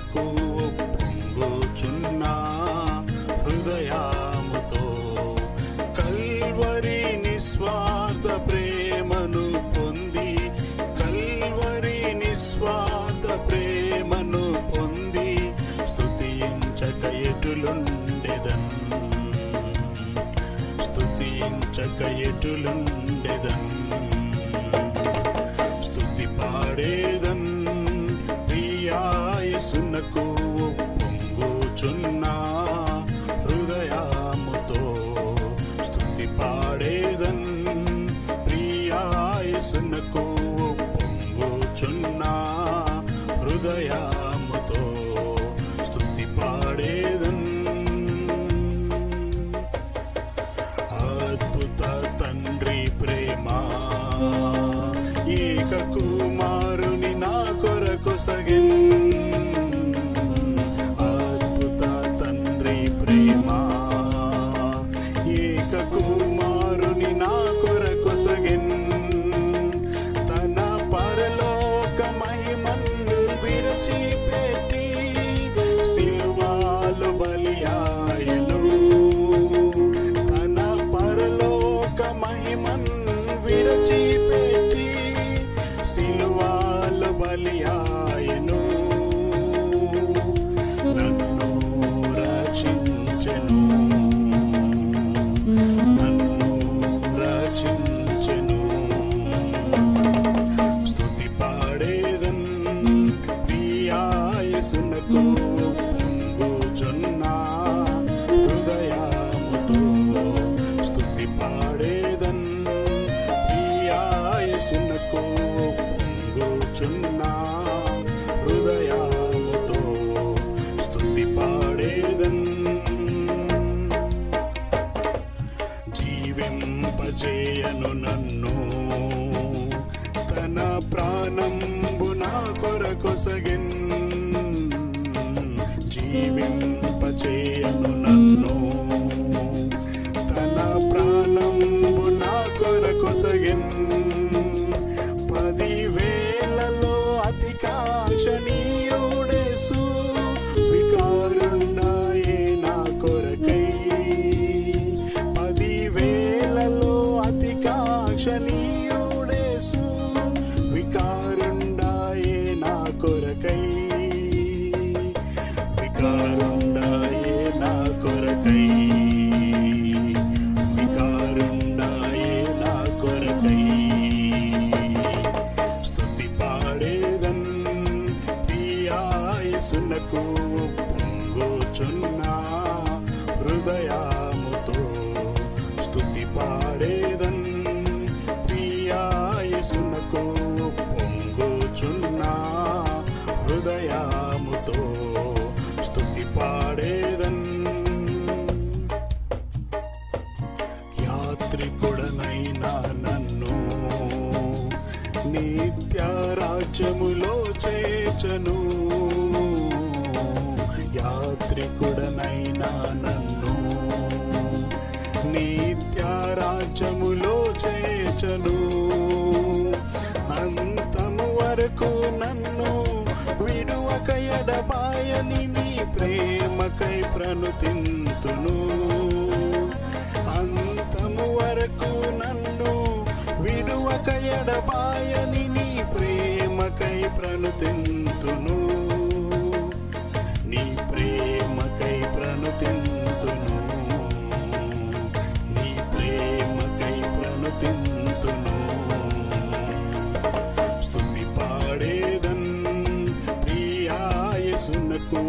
యేసునకు పొంగుచున్న హృదయముతో కల్వరి నిస్వార్థ ప్రేమను పొంది నిస్వార్థ ప్రేమను పొంది స్తుతించక ఎటులుండెదన్ స్తుతి పాడేదన్ ప్రియా యేసునకు పొంగుచున్న హృదయముతో స్తుతి పాడేదన్ ప్రియా యేసునకు పొంగుచున్న హృదయముతో స్తుతి పాడేదన్. అద్భుత తండ్రి ప్రేమ ఏక కుమారుని నా కొరకు సగిన్. అద్భుత తండ్రి ప్రేమ ఏక కుమారుని నా కొరకు సగిన్. తన పరలోక మహిమన్ విడిచిపెట్టి సిలువలో బలియాయెను. తన పరలోక మహిమన్ విడిచిపెట్టి సిలువలో బలియాయెను. నన్ను రక్షించెను, స్తుతి పాడేదన్ ప్రియా యేసునకు పొంగుచున్న హృదయముతో స్తుతి పాడేదన్ ప్రియా యేసునకు పొంగుచున్న హృదయముతో స్తుతి పాడేదన్. జీవింపజేయను నన్ను తన ప్రాణంబు నా కొరకొసగిన్. జీవింపజేయను నన్ను తన ప్రాణంబు నా కొరకొసగిన్. 10,000లలో అతి కాంక్షణీయుడేసు వికారుండాయే నా కొరకై. 10,000లలో అతి కాంక్షణీయుడేసు వికారుండాయే నా కొరకై. వికారుండాయే నా కొరకై. వికారుండాయే నా కొరకై. స్తుతి పాడేదన్ ప్రియా యేసునకు పొంగుచున్న హృదయముతో స్తుతి పాడేదన్ ప్రియా యేసునకు పొంగుచున్న హృదయముతో స్తుతి పాడేదన్. యాత్రికుడనైనా నన్ను నిత్య రాజ్యములో చేర్చెను. యాత్రికుడనైనా నన్ను నిత్య రాజ్యములో చేర్చెను. అంతము వరకు నన్ను విడువక ఎడబాయని నీ ప్రేమకై ప్రణుతింతును. అంతము వరకు నన్ను విడువక ఎడబాయని నీ ప్రేమకై ప్రణుతింతును. నీ ప్రేమకై ప్రణుతింతును. నీ ప్రేమకై ప్రణుతింతును. స్తుతి పాడేదన్ ప్రియా యేసునకు